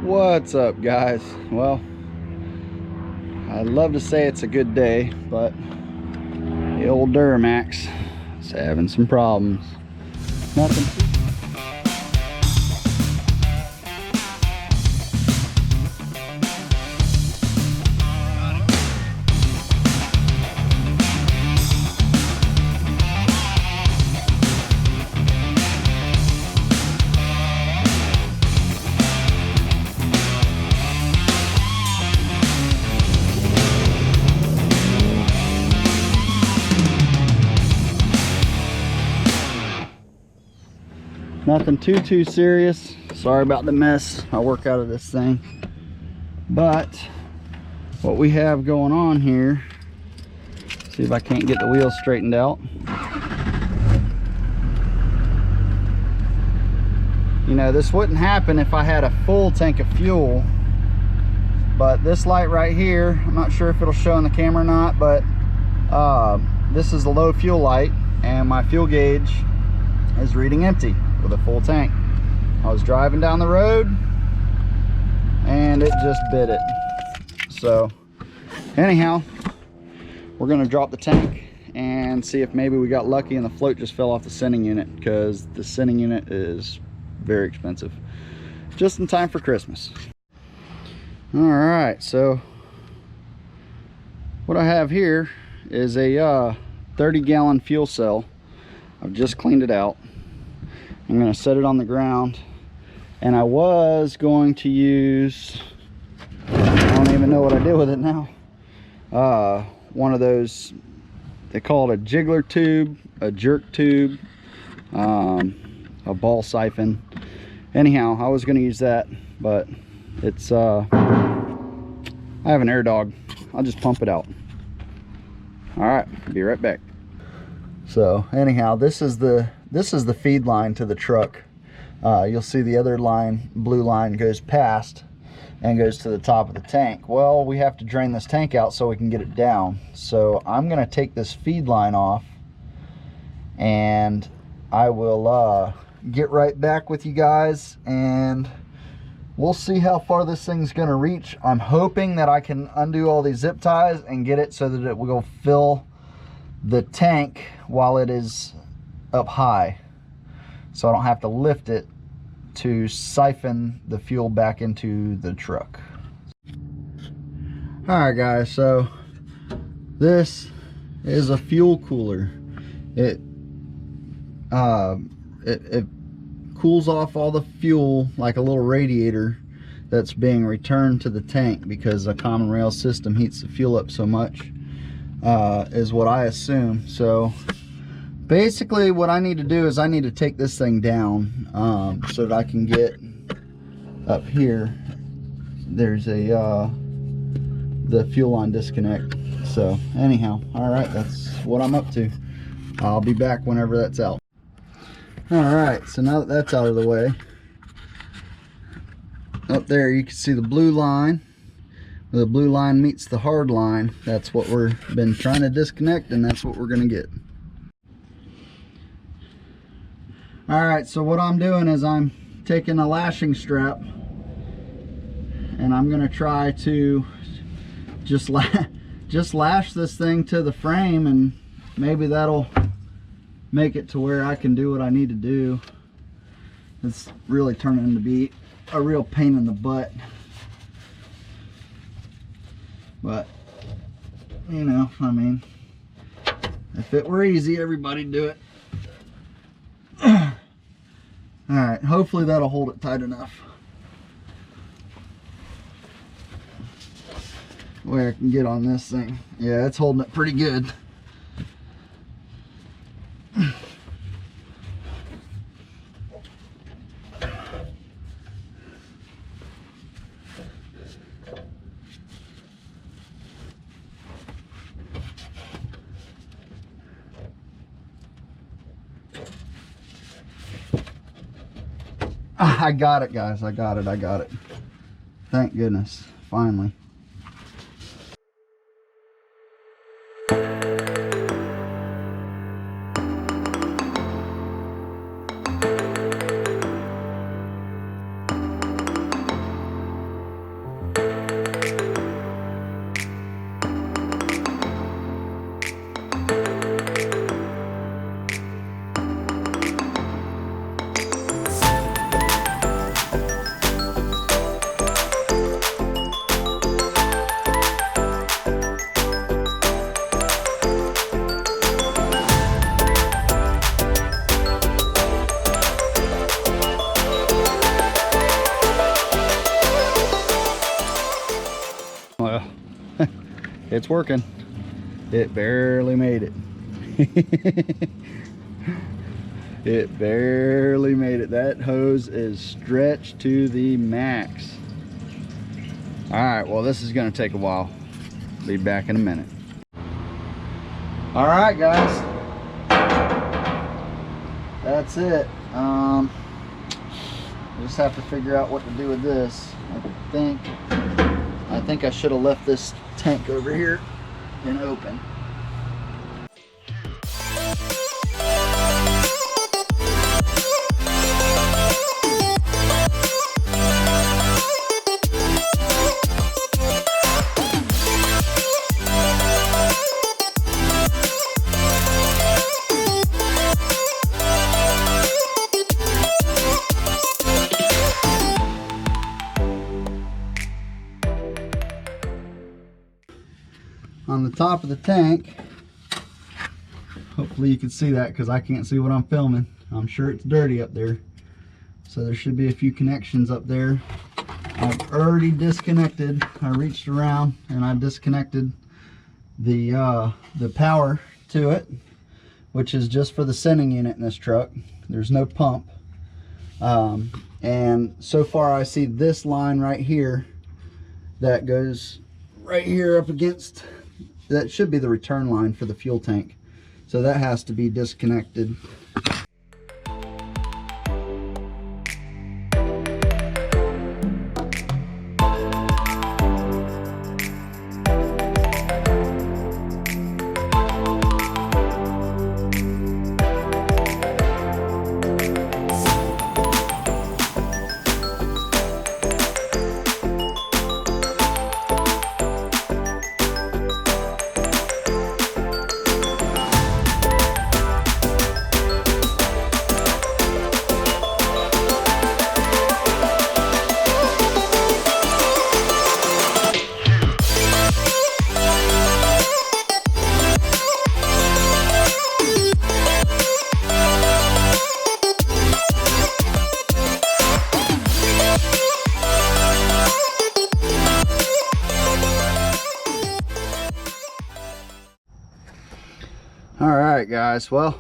What's up, guys? Well, I'd love to say it's a good day, but the old Duramax is having some problems. Nothing. Nothing too serious. Sorry about the mess I work out of this thing. But what we have going on here, see if I can't get the wheels straightened out. You know, this wouldn't happen if I had a full tank of fuel. But this light right here, I'm not sure if it'll show in the camera or not, but this is the low fuel light, and my fuel gauge is reading empty with a full tank. I was driving down the road and it just bit it. So anyhow, we're gonna drop the tank and see if maybe we got lucky and the float just fell off the sending unit, because the sending unit is very expensive. Just in time for Christmas. All right, so what I have here is a 30-gallon fuel cell. I've just cleaned it out. I'm going to set it on the ground, and I was going to use, I don't even know what I did with it now, one of those, they call it a jiggler tube, a jerk tube, a ball siphon. Anyhow, I was going to use that, but it's I have an air dog. I'll just pump it out. All right, be right back. So anyhow, this is the feed line to the truck. You'll see the other line, blue line, goes past and goes to the top of the tank. Well, we have to drain this tank out so we can get it down. So I'm gonna take this feed line off, and I will get right back with you guys, and we'll see how far this thing's gonna reach. I'm hoping that I can undo all these zip ties and get it so that it will fill the tank while it is up high, so I don't have to lift it to siphon the fuel back into the truck. All right, guys, so this is a fuel cooler. It cools off all the fuel like a little radiator that's being returned to the tank, because the common rail system heats the fuel up so much, is what I assume. So basically what I need to do is I need to take this thing down so that I can get up here. There's a the fuel line disconnect. So anyhow, all right, that's what I'm up to. I'll be back whenever that's out. All right, so now that that's out of the way, up there you can see the blue line. Where the blue line meets the hard line, that's what we've been trying to disconnect, and that's what we're gonna get. All right, so what I'm doing is I'm taking a lashing strap, and I'm gonna try to just lash this thing to the frame, and maybe that'll make it to where I can do what I need to do. It's really turning to be a real pain in the butt, but you know, I mean, if it were easy, everybody'd do it. All right, hopefully that'll hold it tight enough where I can get on this thing. Yeah, it's holding it pretty good. I got it, guys. I got it. Thank goodness, finally. It's working. It barely made it. It barely made it. That hose is stretched to the max. All right, well, this is gonna take a while. Be back in a minute. All right, guys. That's it. Just have to figure out what to do with this. I think I should have left this tank over here and open. On the top of the tank, hopefully you can see that because I can't see what I'm filming. I'm sure it's dirty up there, so there should be a few connections up there. I've already disconnected. I reached around and I disconnected the power to it, which is just for the sending unit in this truck. There's no pump, and so far I see this line right here that goes right here up against. That should be the return line for the fuel tank. So that has to be disconnected. All right, guys, well,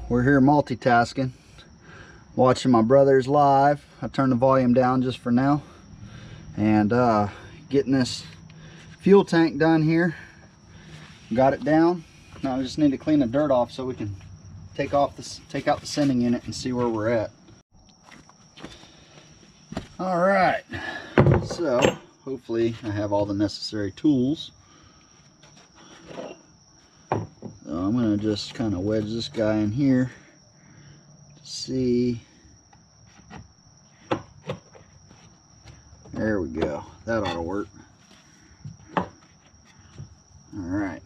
we're here multitasking, watching my brothers live. I turned the volume down just for now, and getting this fuel tank done here. Got it down. Now I just need to clean the dirt off so we can take out the sending unit and see where we're at. All right, so hopefully I have all the necessary tools. So I'm going to just kind of wedge this guy in here to see. There we go. That ought to work. All right.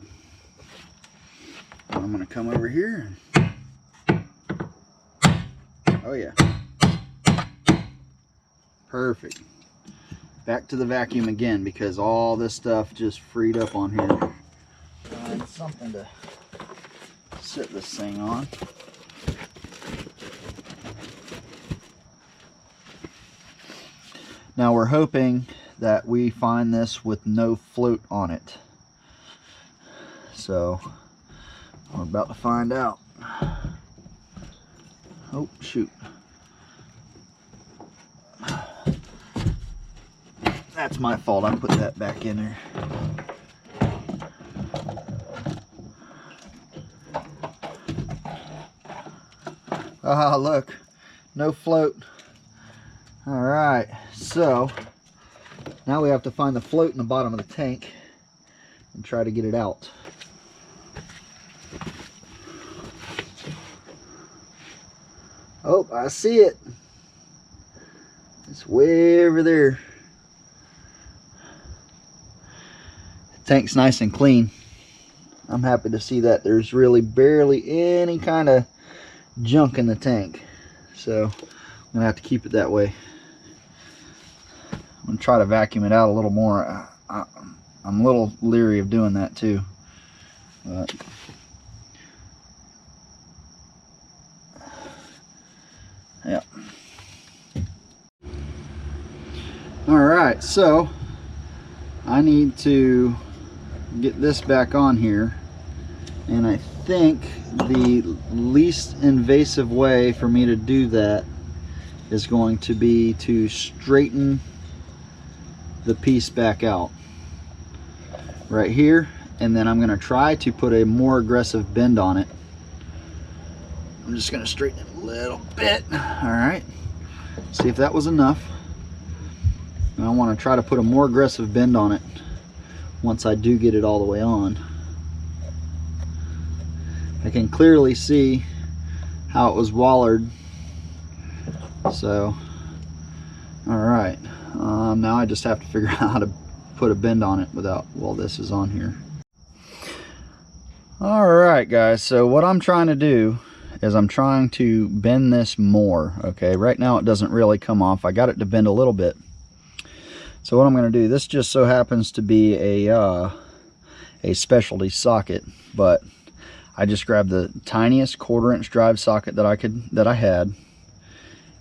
I'm going to come over here. Oh yeah. Perfect. Back to the vacuum again because all this stuff just freed up on here. Find something to sit this thing on. Now we're hoping that we find this with no float on it. So we're about to find out. Oh shoot. That's my fault. I put that back in there. Ah, look, no float. All right, so now we have to find the float in the bottom of the tank and try to get it out. Oh, I see it. It's way over there. The tank's nice and clean. I'm happy to see that. There's really barely any kind of junk in the tank, so I'm gonna have to keep it that way. I'm gonna try to vacuum it out a little more. I'm a little leery of doing that too, but yeah. All right, so I need to get this back on here, and I think the least invasive way for me to do that is going to be to straighten the piece back out right here, and then I'm going to try to put a more aggressive bend on it. I'm just going to straighten it a little bit. All right, see if that was enough. And I want to try to put a more aggressive bend on it once I do get it all the way on. I can clearly see how it was wallered. So, all right, now I just have to figure out how to put a bend on it while this is on here. All right, guys, so what I'm trying to do is I'm trying to bend this more. Okay, right now it doesn't really come off. I got it to bend a little bit. So what I'm going to do, this just so happens to be a specialty socket, but I just grabbed the tiniest 1/4 inch drive socket that I had,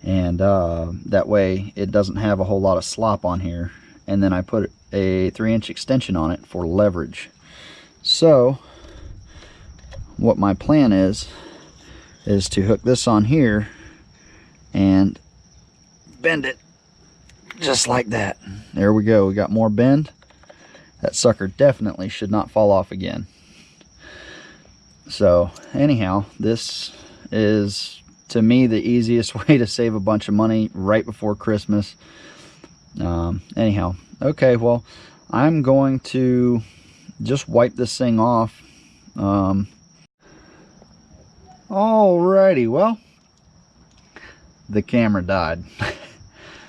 and that way it doesn't have a whole lot of slop on here. And then I put a 3-inch extension on it for leverage. So what my plan is to hook this on here and bend it just like that. There we go, we got more bend. That sucker definitely should not fall off again. So anyhow, this is, to me, the easiest way to save a bunch of money right before Christmas. Anyhow, okay, well, I'm going to just wipe this thing off. Alrighty, well, the camera died.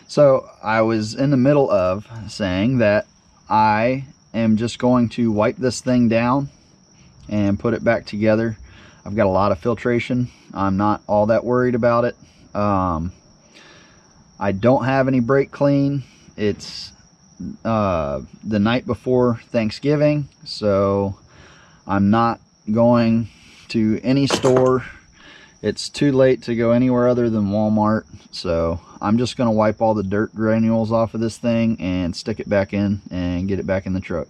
So I was in the middle of saying that I am just going to wipe this thing down and put it back together. I've got a lot of filtration. I'm not all that worried about it. I don't have any brake clean. It's the night before Thanksgiving, so I'm not going to any store. It's too late to go anywhere other than Walmart, so I'm just going to wipe all the dirt granules off of this thing and stick it back in and get it back in the truck.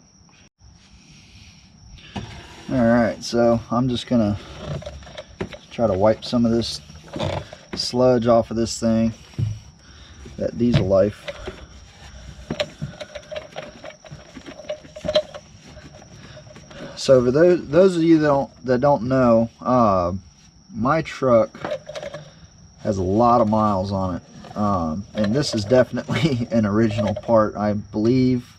Alright, so I'm just going to try to wipe some of this sludge off of this thing, that diesel life. So for those of you that don't know, my truck has a lot of miles on it, and this is definitely an original part, I believe.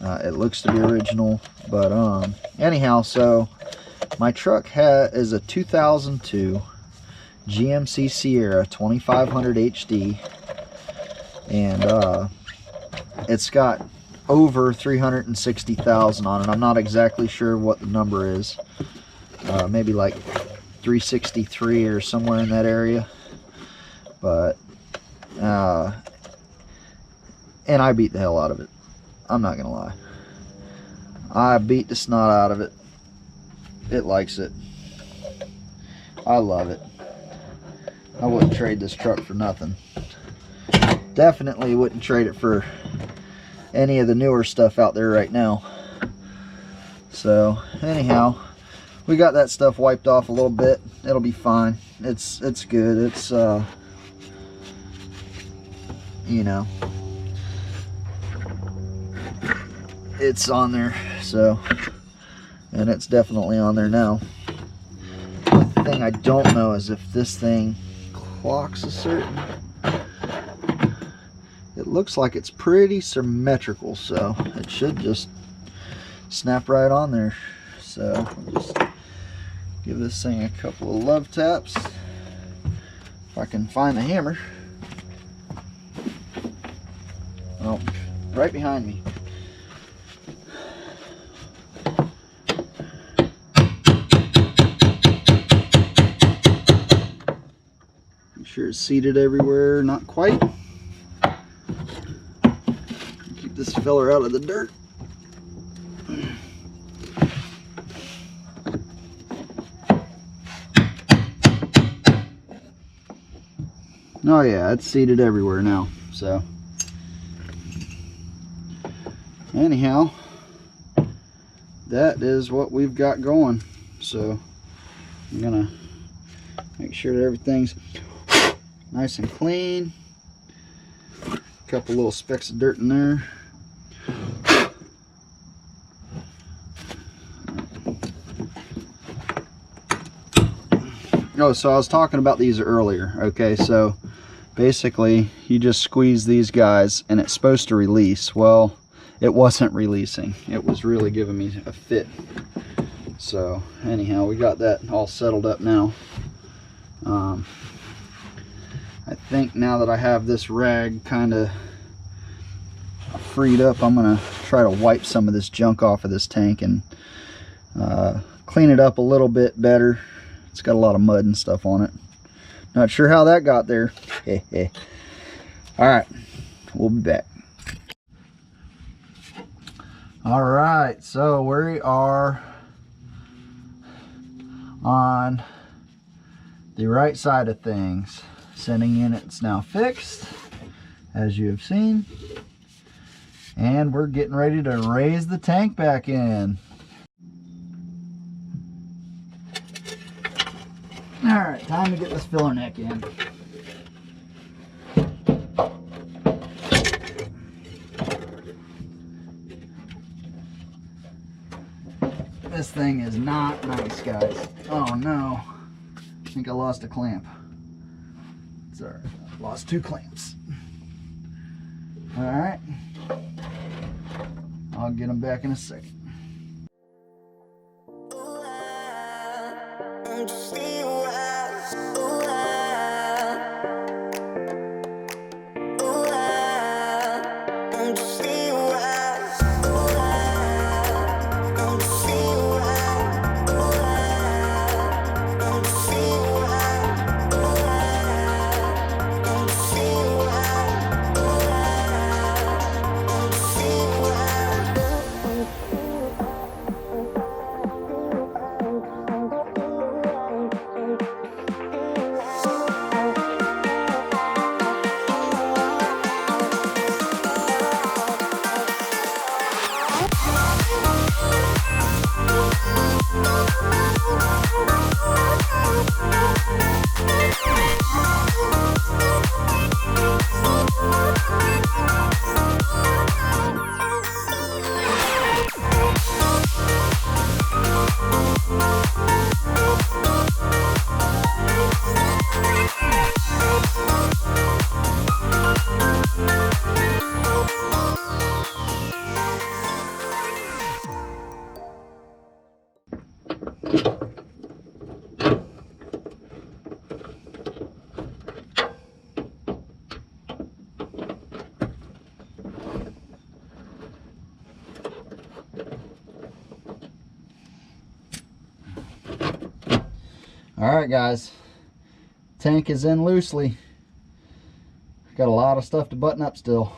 It looks to be original, but anyhow, so my truck is a 2002 GMC Sierra 2500 HD, and it's got over 360,000 on it. I'm not exactly sure what the number is, maybe like 363 or somewhere in that area, but and I beat the hell out of it. I'm not gonna lie, I beat the snot out of it. It likes it. I love it. I wouldn't trade this truck for nothing. Definitely wouldn't trade it for any of the newer stuff out there right now. So anyhow, we got that stuff wiped off a little bit. It'll be fine. It's good. It's you know, it's on there, so, and it's definitely on there now. The thing I don't know is if this thing clocks a certain, it looks like it's pretty symmetrical, so it should just snap right on there. So I'll just give this thing a couple of love taps if I can find the hammer. Oh, right behind me. Make sure it's seated everywhere. Not quite. Keep this filler out of the dirt. Oh yeah, it's seated everywhere now. So anyhow, that is what we've got going. So I'm gonna make sure that everything's nice and clean. A couple little specks of dirt in there. Oh, so I was talking about these earlier. Okay, so basically you just squeeze these guys and it's supposed to release. Well, it wasn't releasing. It was really giving me a fit. So anyhow, we got that all settled up now. I think now that I have this rag kind of freed up, I'm gonna try to wipe some of this junk off of this tank and clean it up a little bit better. It's got a lot of mud and stuff on it. Not sure how that got there. All right, we'll be back. All right, so we are on the right side of things. Sending unit's now fixed, as you have seen. And we're getting ready to raise the tank back in. All right, time to get this filler neck in. This thing is not nice, guys. Oh no, I think I lost a clamp. It's all right, I lost 2 clamps. All right, I'll get them back in a second. All right, guys, tank is in loosely. Got a lot of stuff to button up still.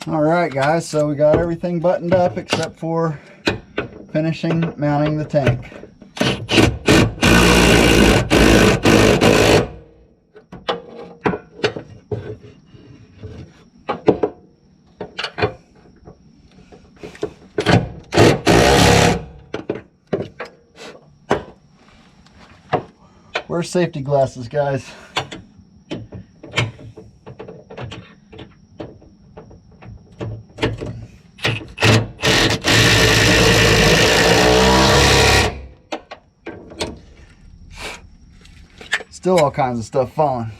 All right, guys, so we got everything buttoned up except for finishing mounting the tank. Wear safety glasses, guys. Still all kinds of stuff falling.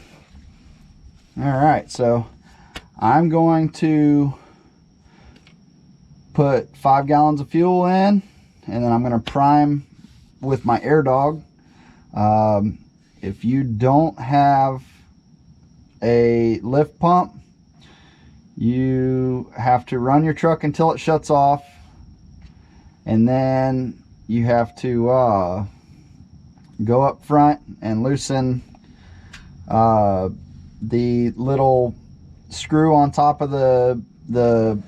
All right, so I'm going to put 5 gallons of fuel in, and then I'm going to prime with my air dog. If you don't have a lift pump, you have to run your truck until it shuts off, and then you have to go up front and loosen the little screw on top of the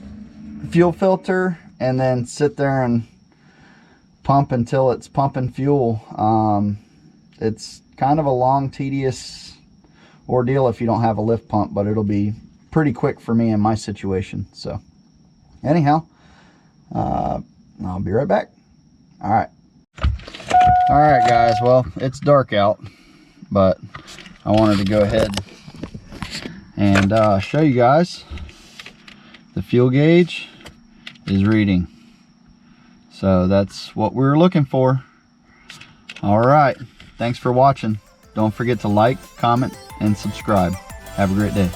fuel filter, and then sit there and pump until it's pumping fuel. It's kind of a long, tedious ordeal if you don't have a lift pump, but it'll be pretty quick for me in my situation. So anyhow, I'll be right back. All right. All right, guys. Well, it's dark out, but I wanted to go ahead and show you guys the fuel gauge is reading. So that's what we're looking for. All right. Thanks for watching. Don't forget to like, comment, and subscribe. Have a great day.